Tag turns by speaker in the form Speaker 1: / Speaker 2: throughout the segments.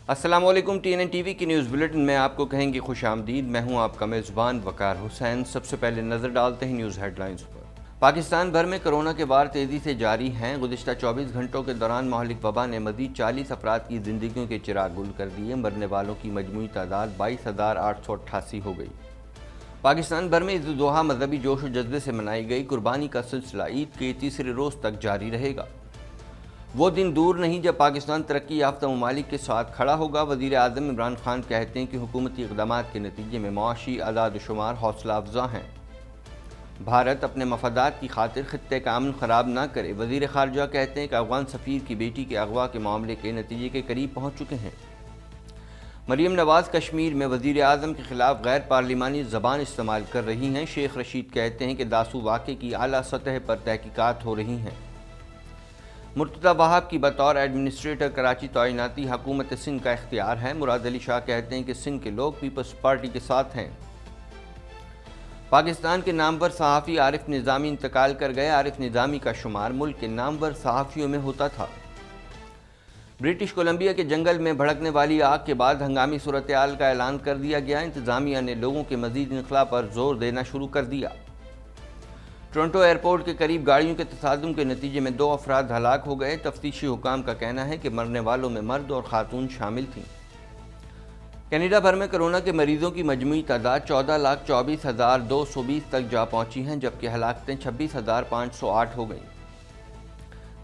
Speaker 1: السلام علیکم، TNN TV کی نیوز بلیٹن میں آپ کو کہیں گے خوش آمدید۔ میں ہوں آپ کا میزبان وقار حسین۔ سب سے پہلے نظر ڈالتے ہیں نیوز ہیڈ لائنز پر۔ پاکستان بھر میں کرونا کے وار تیزی سے جاری ہیں۔ گزشتہ 24 گھنٹوں کے دوران مہلک وبا نے مزید 40 افراد کی زندگیوں کے چراغ گل کر دیے۔ مرنے والوں کی مجموعی تعداد 22,888 ہو گئی۔ پاکستان بھر میں عید الاضحیٰ مذہبی جوش و جذبے سے منائی گئی۔ قربانی کا سلسلہ عید کے تیسرے روز تک جاری رہے گا۔ وہ دن دور نہیں جب پاکستان ترقی یافتہ ممالک کے ساتھ کھڑا ہوگا۔ وزیر اعظم عمران خان کہتے ہیں کہ حکومتی اقدامات کے نتیجے میں معاشی اعداد و شمار حوصلہ افزا ہیں۔ بھارت اپنے مفادات کی خاطر خطے کا امن خراب نہ کرے۔ وزیر خارجہ کہتے ہیں کہ افغان سفیر کی بیٹی کے اغوا کے معاملے کے نتیجے کے قریب پہنچ چکے ہیں۔ مریم نواز کشمیر میں وزیر اعظم کے خلاف غیر پارلیمانی زبان استعمال کر رہی ہیں۔ شیخ رشید کہتے ہیں کہ داسو واقعے کی اعلیٰ سطح پر تحقیقات ہو رہی ہیں۔ مرتضی وہاب کی بطور ایڈمنسٹریٹر کراچی تعیناتی حکومت سندھ کا اختیار ہے۔ مراد علی شاہ کہتے ہیں کہ سندھ کے لوگ پیپلز پارٹی کے ساتھ ہیں۔ پاکستان کے نامور صحافی عارف نظامی انتقال کر گئے۔ عارف نظامی کا شمار ملک کے نامور صحافیوں میں ہوتا تھا۔ برٹش کولمبیا کے جنگل میں بھڑکنے والی آگ کے بعد ہنگامی صورتحال کا اعلان کر دیا گیا۔ انتظامیہ نے لوگوں کے مزید انخلاء پر زور دینا شروع کر دیا۔ ٹورنٹو ایئرپورٹ کے قریب گاڑیوں کے تصادم کے نتیجے میں 2 افراد ہلاک ہو گئے۔ تفتیشی حکام کا کہنا ہے کہ مرنے والوں میں مرد اور خاتون شامل تھیں۔ کینیڈا بھر میں کرونا کے مریضوں کی مجموعی تعداد 14,24,220 تک جا پہنچی ہیں، جبکہ ہلاکتیں 26,508 ہو گئیں۔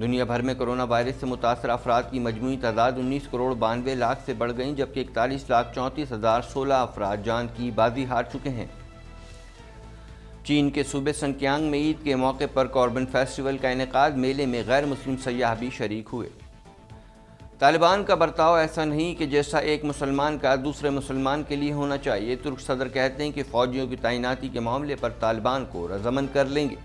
Speaker 1: دنیا بھر میں کرونا وائرس سے متاثرہ افراد کی مجموعی تعداد 19,92,00,000 سے بڑھ گئی، جبکہ 41,34,016 افراد جان کی بازی ہار چکے ہیں۔ چین کے صوبے سنکیانگ میں عید کے موقع پر کوربن فیسٹیول کا انعقاد۔ میلے میں غیر مسلم سیاح بھی شریک ہوئے۔ طالبان کا برتاؤ ایسا نہیں کہ جیسا ایک مسلمان کا دوسرے مسلمان کے لیے ہونا چاہیے۔ ترک صدر کہتے ہیں کہ فوجیوں کی تعیناتی کے معاملے پر طالبان کو رضامند کر لیں گے۔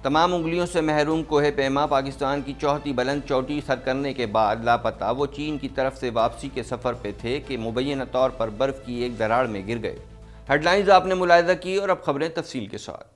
Speaker 1: تمام انگلیوں سے محروم کوہ پیما پاکستان کی چوتھی بلند چوٹی سر کرنے کے بعد لاپتہ۔ وہ چین کی طرف سے واپسی کے سفر پہ تھے کہ مبینہ طور پر برف کی ایک دراڑ میں گر گئے۔ ہیڈ لائنز آپ نے ملاحظہ کی اور اب خبریں تفصیل کے ساتھ۔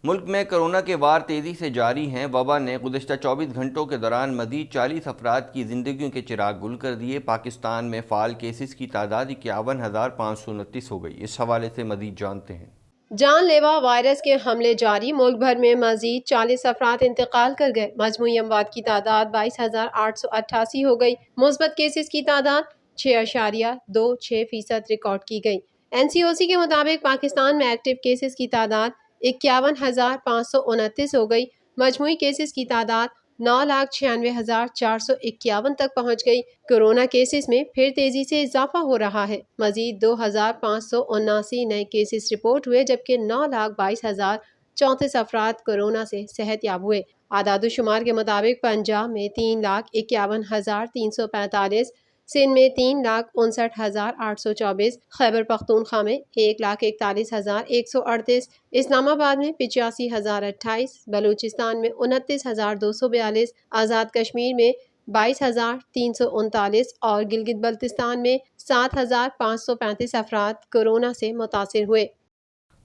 Speaker 1: ملک میں کرونا کے وار تیزی سے جاری ہیں۔ وبا نے گزشتہ 24 گھنٹوں کے دوران مزید 40 افراد کی زندگیوں کے چراغ گل کر دیے۔ پاکستان میں فعال کیسز کی تعداد 51,529 ہو گئی۔ اس حوالے سے مزید جانتے ہیں۔
Speaker 2: جان لیوا وائرس کے حملے جاری۔ ملک بھر میں مزید 40 افراد انتقال کر گئے۔ مجموعی اموات کی تعداد 22,888 ہو گئی۔ مثبت کیسز کی تعداد 6.26% ریکارڈ کی گئی۔ NCOC کے مطابق پاکستان میں ایکٹیو کیسز کی تعداد 51,529 ہو گئی۔ مجموعی کیسز کی تعداد 9,96,451 تک پہنچ گئی۔ کورونا کیسز میں پھر تیزی سے اضافہ ہو رہا ہے۔ مزید 2,579 نئے کیسز رپورٹ ہوئے، جبکہ 9,22,034 افراد کورونا سے صحت یاب ہوئے۔ اعداد و شمار کے مطابق پنجاب میں 3,51,345، سندھ میں 3,59,824، خیبر پختونخوا میں 1,41,138، اسلام آباد میں 85,028، بلوچستان میں 29,242، آزاد کشمیر میں 22,339 اور گلگت بلتستان میں 7,535 افراد کورونا سے متاثر ہوئے۔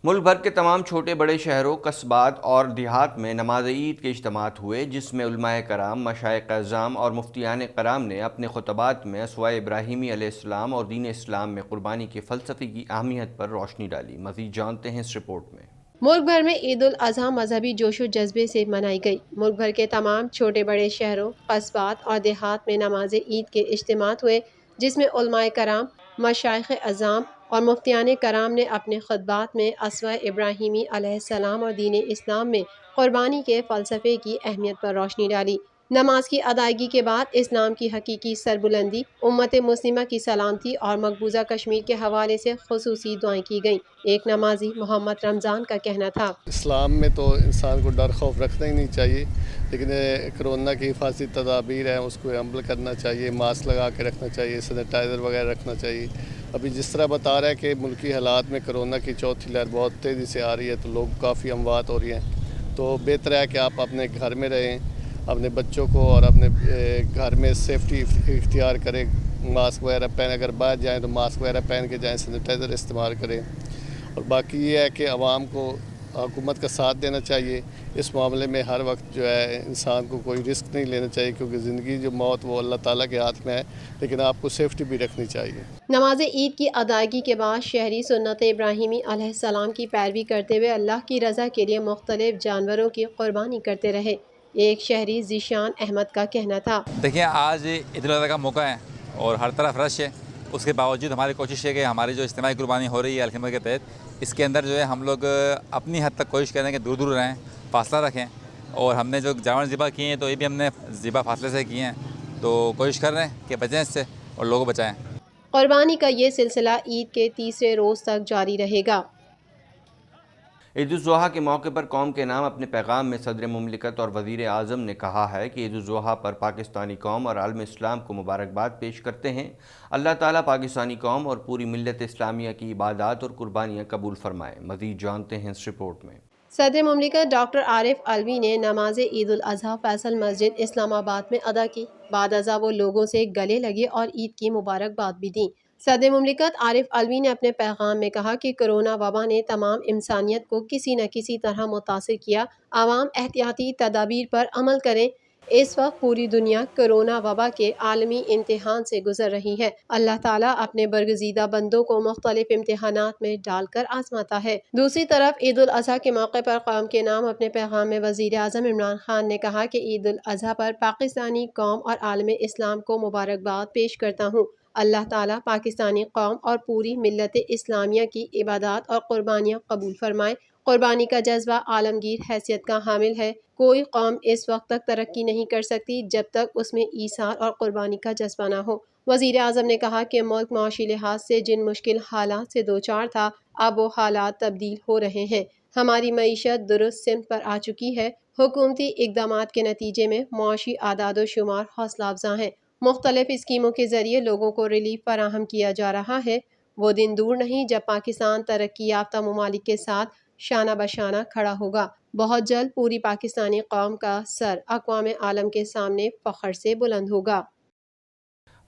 Speaker 1: ملک بھر کے تمام چھوٹے بڑے شہروں، قصبات اور دیہات میں نماز عید کے اجتماعات ہوئے، جس میں علماء کرام، مشائخ اعظام اور مفتیان کرام نے اپنے خطبات میں اسوہ ابراہیمی علیہ السلام اور دین اسلام میں قربانی کے فلسفے کی اہمیت پر روشنی ڈالی۔ مزید جانتے ہیں اس رپورٹ میں۔
Speaker 2: ملک بھر میں عید الاضحیٰ مذہبی جوش و جذبے سے منائی گئی۔ ملک بھر کے تمام چھوٹے بڑے شہروں، قصبات اور دیہات میں نماز عید کے اجتماعات ہوئے، جس میں علماء کرام، مشائخ اعظام اور مفتیان کرام نے اپنے خطبات میں اسوہ ابراہیمی علیہ السلام اور دین اسلام میں قربانی کے فلسفے کی اہمیت پر روشنی ڈالی۔ نماز کی ادائیگی کے بعد اسلام کی حقیقی سربلندی، امت مسلمہ کی سلامتی اور مقبوضہ کشمیر کے حوالے سے خصوصی دعائیں کی گئیں۔ ایک نمازی محمد رمضان کا کہنا تھا،
Speaker 3: اسلام میں تو انسان کو ڈر خوف رکھنا ہی نہیں چاہیے، لیکن کرونا کی حفاظتی تدابیر ہیں اس کو عمل کرنا چاہیے، ماسک لگا کے رکھنا چاہیے، سینیٹائزر وغیرہ رکھنا چاہیے۔ ابھی جس طرح بتا رہا ہے کہ ملکی حالات میں کرونا کی چوتھی لہر بہت تیزی سے آ رہی ہے، تو لوگ کافی اموات ہو رہی ہیں، تو بہتر ہے کہ آپ اپنے گھر میں رہیں، اپنے بچوں کو اور اپنے گھر میں سیفٹی اختیار کریں، ماسک وغیرہ پہن، اگر باہر جائیں تو ماسک وغیرہ پہن کے جائیں، سینیٹائزر استعمال کریں۔ اور باقی یہ ہے کہ عوام کو حکومت کا ساتھ دینا چاہیے اس معاملے میں۔ ہر وقت جو ہے انسان کو کوئی رسک نہیں لینا چاہیے، کیونکہ زندگی جو موت وہ اللہ تعالیٰ کے ہاتھ میں ہے، لیکن آپ کو سیفٹی بھی رکھنی چاہیے۔
Speaker 2: نماز عید کی ادائیگی کے بعد شہری سنت ابراہیمی علیہ السلام کی پیروی کرتے ہوئے اللہ کی رضا کے لیے مختلف جانوروں کی قربانی کرتے رہے۔ ایک شہری ذیشان احمد کا کہنا تھا،
Speaker 4: دیکھیں آج عید الاضحیٰ کا موقع ہے اور ہر طرف رش ہے، اس کے باوجود ہماری کوشش ہے کہ ہماری جو اجتماعی قربانی ہو رہی ہے الحمد کے تحت، اس کے اندر جو ہے ہم لوگ اپنی حد تک کوشش کریں کہ دور دور رہیں، فاصلہ رکھیں، اور ہم نے جو جانور ذبح کیے ہیں تو یہ بھی ہم نے ذبح فاصلے سے کیے ہیں، تو کوشش کر رہے ہیں کہ بچیں اس سے اور لوگوں کو بچائیں۔
Speaker 2: قربانی کا یہ سلسلہ عید کے تیسرے روز تک جاری رہے گا۔
Speaker 1: عید الاضحیٰ کے موقع پر قوم کے نام اپنے پیغام میں صدر مملکت اور وزیر اعظم نے کہا ہے کہ عید الاضحیٰ پر پاکستانی قوم اور عالم اسلام کو مبارکباد پیش کرتے ہیں۔ اللہ تعالیٰ پاکستانی قوم اور پوری ملت اسلامیہ کی عبادات اور قربانیاں قبول فرمائے۔ مزید جانتے ہیں اس رپورٹ میں۔
Speaker 2: صدر مملکت ڈاکٹر عارف علوی نے نماز عید الاضحیٰ فیصل مسجد اسلام آباد میں ادا کی۔ بعد ازاں وہ لوگوں سے گلے لگے اور عید کی مبارکباد بھی دیں۔ صدر مملکت عارف علوی نے اپنے پیغام میں کہا کہ کرونا وبا نے تمام انسانیت کو کسی نہ کسی طرح متاثر کیا۔ عوام احتیاطی تدابیر پر عمل کریں۔ اس وقت پوری دنیا کرونا وبا کے عالمی امتحان سے گزر رہی ہے۔ اللہ تعالیٰ اپنے برگزیدہ بندوں کو مختلف امتحانات میں ڈال کر آزماتا ہے۔ دوسری طرف عید الاضحیٰ کے موقع پر قوم کے نام اپنے پیغام میں وزیر اعظم عمران خان نے کہا کہ عید الاضحیٰ پر پاکستانی قوم اور عالم اسلام کو مبارکباد پیش کرتا ہوں۔ اللہ تعالیٰ پاکستانی قوم اور پوری ملت اسلامیہ کی عبادات اور قربانیاں قبول فرمائے۔ قربانی کا جذبہ عالمگیر حیثیت کا حامل ہے۔ کوئی قوم اس وقت تک ترقی نہیں کر سکتی جب تک اس میں ایثار اور قربانی کا جذبہ نہ ہو۔ وزیر اعظم نے کہا کہ ملک معاشی لحاظ سے جن مشکل حالات سے دوچار تھا، اب وہ حالات تبدیل ہو رہے ہیں۔ ہماری معیشت درست سمت پر آ چکی ہے۔ حکومتی اقدامات کے نتیجے میں معاشی اعداد و شمار حوصلہ افزا ہیں۔ مختلف اسکیموں کے ذریعے لوگوں کو ریلیف فراہم کیا جا رہا ہے۔ وہ دن دور نہیں جب پاکستان ترقی یافتہ ممالک کے ساتھ شانہ بشانہ کھڑا ہوگا۔ بہت جلد پوری پاکستانی قوم کا سر اقوام عالم کے سامنے فخر سے بلند ہوگا۔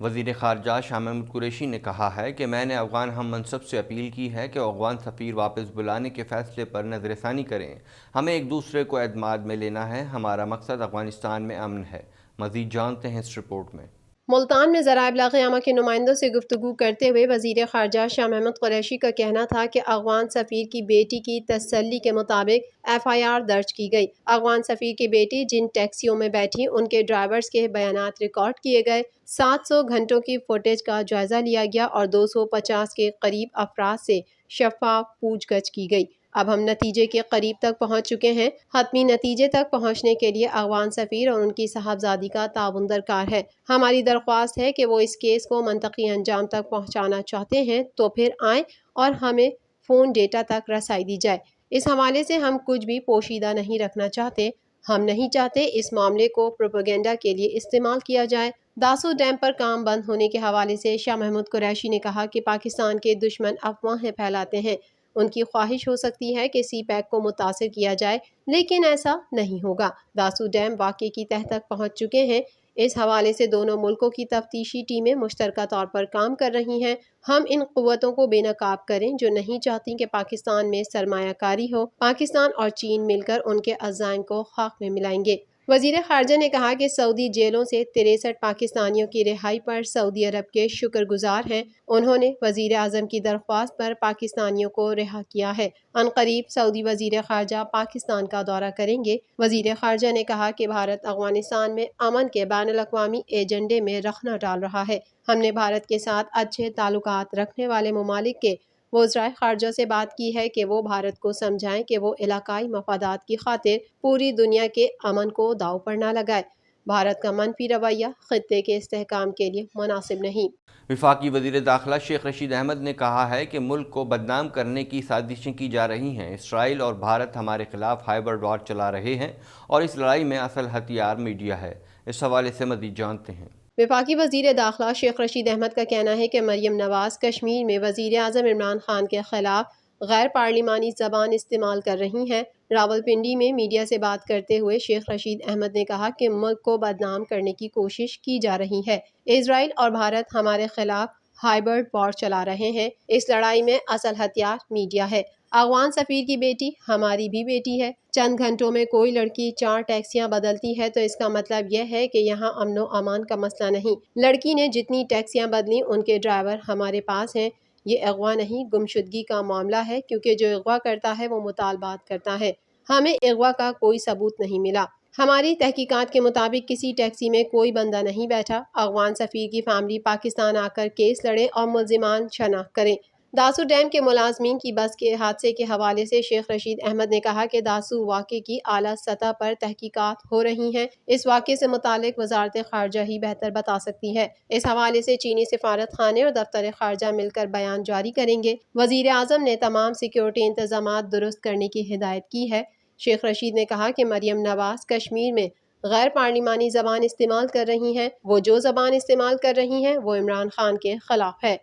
Speaker 1: وزیر خارجہ شاہ محمود قریشی نے کہا ہے کہ میں نے افغان ہم منصب سے اپیل کی ہے کہ افغان سفیر واپس بلانے کے فیصلے پر نظر ثانی کریں۔ ہمیں ایک دوسرے کو اعتماد میں لینا ہے۔ ہمارا مقصد افغانستان میں امن ہے۔ مزید جانتے ہیں اس رپورٹ میں۔
Speaker 2: ملتان میں ذرائع ابلاغ عامہ کے نمائندوں سے گفتگو کرتے ہوئے وزیر خارجہ شاہ محمود قریشی کا کہنا تھا کہ افغان سفیر کی بیٹی کی تسلی کے مطابق FIR درج کی گئی۔ افغان سفیر کی بیٹی جن ٹیکسیوں میں بیٹھی ان کے ڈرائیورز کے بیانات ریکارڈ کیے گئے۔ 700 گھنٹوں کی فوٹیج کا جائزہ لیا گیا اور 250 کے قریب افراد سے شفاف پوچھ گچھ کی گئی۔ اب ہم نتیجے کے قریب تک پہنچ چکے ہیں۔ حتمی نتیجے تک پہنچنے کے لیے افغان سفیر اور ان کی صاحبزادی کا تعاون درکار ہے۔ ہماری درخواست ہے کہ وہ اس کیس کو منطقی انجام تک پہنچانا چاہتے ہیں تو پھر آئیں اور ہمیں فون ڈیٹا تک رسائی دی جائے۔ اس حوالے سے ہم کچھ بھی پوشیدہ نہیں رکھنا چاہتے۔ ہم نہیں چاہتے اس معاملے کو پروپیگنڈا کے لیے استعمال کیا جائے۔ داسو ڈیم پر کام بند ہونے کے حوالے سے شاہ محمود قریشی نے کہا کہ پاکستان کے دشمن افواہیں پھیلاتے ہیں۔ ان کی خواہش ہو سکتی ہے کہ سی پیک کو متاثر کیا جائے، لیکن ایسا نہیں ہوگا۔ داسو ڈیم واقعے کی تہہ تک پہنچ چکے ہیں۔ اس حوالے سے دونوں ملکوں کی تفتیشی ٹیمیں مشترکہ طور پر کام کر رہی ہیں۔ ہم ان قوتوں کو بے نقاب کریں جو نہیں چاہتی کہ پاکستان میں سرمایہ کاری ہو۔ پاکستان اور چین مل کر ان کے عزائم کو خاک میں ملائیں گے۔ وزیر خارجہ نے کہا کہ سعودی جیلوں سے 63 پاکستانیوں کی رہائی پر سعودی عرب کے شکر گزار ہیں۔ انہوں نے وزیر اعظم کی درخواست پر پاکستانیوں کو رہا کیا ہے۔ عنقریب سعودی وزیر خارجہ پاکستان کا دورہ کریں گے۔ وزیر خارجہ نے کہا کہ بھارت افغانستان میں امن کے بین الاقوامی ایجنڈے میں رخنہ ڈال رہا ہے۔ ہم نے بھارت کے ساتھ اچھے تعلقات رکھنے والے ممالک کے وزرائے خارجہ سے بات کی ہے کہ وہ بھارت کو سمجھائیں کہ وہ علاقائی مفادات کی خاطر پوری دنیا کے امن کو داؤ پر نہ لگائے۔ بھارت کا منفی رویہ خطے کے استحکام کے لیے مناسب نہیں۔
Speaker 1: وفاقی وزیر داخلہ شیخ رشید احمد نے کہا ہے کہ ملک کو بدنام کرنے کی سازشیں کی جا رہی ہیں۔ اسرائیل اور بھارت ہمارے خلاف ہائبرڈ وار چلا رہے ہیں اور اس لڑائی میں اصل ہتھیار میڈیا ہے۔ اس حوالے سے مزید جانتے ہیں۔
Speaker 2: وفاقی وزیر داخلہ شیخ رشید احمد کا کہنا ہے کہ مریم نواز کشمیر میں وزیر اعظم عمران خان کے خلاف غیر پارلیمانی زبان استعمال کر رہی ہیں۔ راولپنڈی میں میڈیا سے بات کرتے ہوئے شیخ رشید احمد نے کہا کہ ملک کو بدنام کرنے کی کوشش کی جا رہی ہے۔ اسرائیل اور بھارت ہمارے خلاف ہائبرڈ وار چلا رہے ہیں۔ اس لڑائی میں اصل ہتھیار میڈیا ہے۔ افغان سفیر کی بیٹی ہماری بھی بیٹی ہے۔ چند گھنٹوں میں کوئی لڑکی 4 ٹیکسیاں بدلتی ہے تو اس کا مطلب یہ ہے کہ یہاں امن و امان کا مسئلہ نہیں۔ لڑکی نے جتنی ٹیکسیاں بدلیں ان کے ڈرائیور ہمارے پاس ہیں۔ یہ اغوا نہیں، گمشدگی کا معاملہ ہے، کیونکہ جو اغوا کرتا ہے وہ مطالبات کرتا ہے۔ ہمیں اغوا کا کوئی ثبوت نہیں ملا۔ ہماری تحقیقات کے مطابق کسی ٹیکسی میں کوئی بندہ نہیں بیٹھا۔ افغان سفیر کی فیملی پاکستان آ کر کیس لڑے اور ملزمان شناخت کریں۔ داسو ڈیم کے ملازمین کی بس کے حادثے کے حوالے سے شیخ رشید احمد نے کہا کہ داسو واقعے کی اعلیٰ سطح پر تحقیقات ہو رہی ہیں۔ اس واقعے سے متعلق وزارت خارجہ ہی بہتر بتا سکتی ہے۔ اس حوالے سے چینی سفارت خانے اور دفتر خارجہ مل کر بیان جاری کریں گے۔ وزیر اعظم نے تمام سیکیورٹی انتظامات درست کرنے کی ہدایت کی ہے۔ شیخ رشید نے کہا کہ مریم نواز کشمیر میں غیر پارلیمانی زبان استعمال کر رہی ہیں۔ وہ جو زبان استعمال کر رہی ہیں وہ عمران خان کے خلاف ہے۔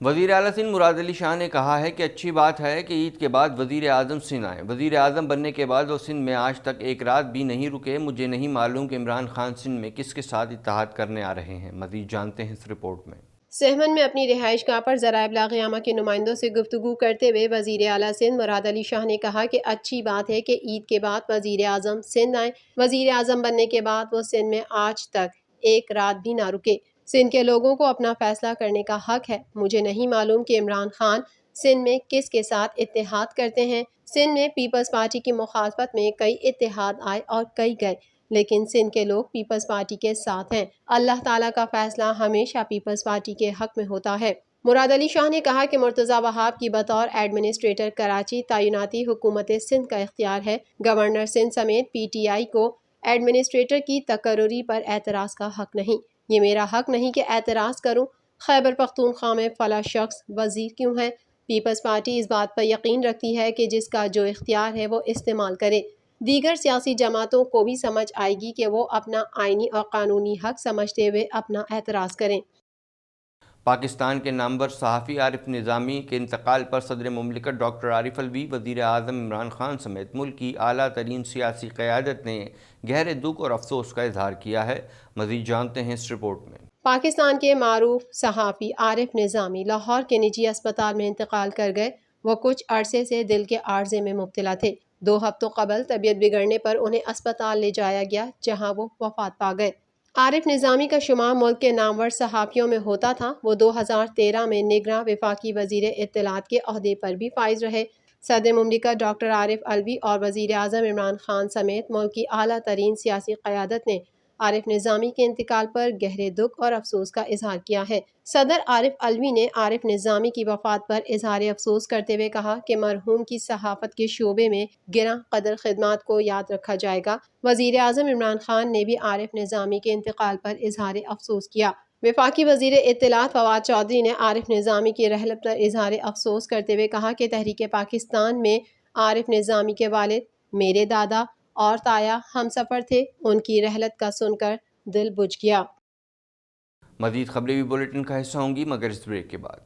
Speaker 1: وزیر اعلیٰ سندھ مراد علی شاہ نے کہا ہے کہ اچھی بات ہے کہ عید کے بعد وزیر اعظم سندھ آئیں۔ وزیر اعظم بننے کے بعد وہ سندھ میں آج تک ایک رات بھی نہیں رکے۔ مجھے نہیں معلوم کہ عمران خان سندھ میں کس کے ساتھ اتحاد کرنے آ رہے ہیں۔ مزید جانتے ہیں اس رپورٹ میں۔
Speaker 2: سہمن میں اپنی رہائش گاہ پر ذرائع ابلاغ عامہ کے نمائندوں سے گفتگو کرتے ہوئے وزیر اعلیٰ سندھ مراد علی شاہ نے کہا کہ اچھی بات ہے کہ عید کے بعد وزیر اعظم سندھ آئیں۔ وزیر اعظم بننے کے بعد وہ سندھ میں آج تک ایک رات بھی نہ رکے۔ سندھ کے لوگوں کو اپنا فیصلہ کرنے کا حق ہے۔ مجھے نہیں معلوم کہ عمران خان سندھ میں کس کے ساتھ اتحاد کرتے ہیں۔ سندھ میں پیپلز پارٹی کی مخالفت میں کئی اتحاد آئے اور کئی گئے، لیکن سندھ کے لوگ پیپلز پارٹی کے ساتھ ہیں۔ اللہ تعالیٰ کا فیصلہ ہمیشہ پیپلز پارٹی کے حق میں ہوتا ہے۔ مراد علی شاہ نے کہا کہ مرتضیٰ وہاب کی بطور ایڈمنسٹریٹر کراچی تعیناتی حکومت سندھ کا اختیار ہے۔ گورنر سندھ سمیت پی ٹی آئی کو ایڈمنسٹریٹر کی تقرری پر اعتراض کا حق نہیں۔ یہ میرا حق نہیں کہ اعتراض کروں۔ خیبر پختونخوا میں فلاں شخص وزیر کیوں ہے؟ پیپلز پارٹی اس بات پر یقین رکھتی ہے کہ جس کا جو اختیار ہے وہ استعمال کرے۔ دیگر سیاسی جماعتوں کو بھی سمجھ آئے گی کہ وہ اپنا آئینی اور قانونی حق سمجھتے ہوئے اپنا اعتراض کریں۔
Speaker 1: پاکستان کے نامور صحافی عارف نظامی کے انتقال پر صدر مملکت ڈاکٹر عارف الوی، وزیر اعظم عمران خان سمیت ملک کی اعلیٰ ترین سیاسی قیادت نے گہرے دکھ اور افسوس کا اظہار کیا ہے۔ مزید جانتے ہیں اس رپورٹ میں۔
Speaker 2: پاکستان کے معروف صحافی عارف نظامی لاہور کے نجی اسپتال میں انتقال کر گئے۔ وہ کچھ عرصے سے دل کے عارضے میں مبتلا تھے۔ 2 ہفتوں قبل طبیعت بگڑنے پر انہیں اسپتال لے جایا گیا، جہاں وہ وفات پا گئے۔ عارف نظامی کا شمار ملک کے نامور صحافیوں میں ہوتا تھا۔ وہ 2013 میں نگراں وفاقی وزیر اطلاعات کے عہدے پر بھی فائز رہے۔ صدر مملکت ڈاکٹر عارف الوی اور وزیر اعظم عمران خان سمیت ملک کی اعلیٰ ترین سیاسی قیادت نے عارف نظامی کے انتقال پر گہرے دکھ اور افسوس کا اظہار کیا ہے۔ صدر عارف الوی نے عارف نظامی کی وفات پر اظہار افسوس کرتے ہوئے کہا کہ مرحوم کی صحافت کے شعبے میں گراں قدر خدمات کو یاد رکھا جائے گا۔ وزیر اعظم عمران خان نے بھی عارف نظامی کے انتقال پر اظہار افسوس کیا۔ وفاقی وزیر اطلاعات فواد چودھری نے عارف نظامی کی رحلت پر اظہار افسوس کرتے ہوئے کہا کہ تحریک پاکستان میں عارف نظامی کے والد میرے دادا اور تایا ہم سفر تھے۔ ان کی رحلت کا سن کر دل بجھ گیا۔
Speaker 1: مزید خبریں بھی بلیٹن کا حصہ ہوں گی، مگر اس بریک کے بعد۔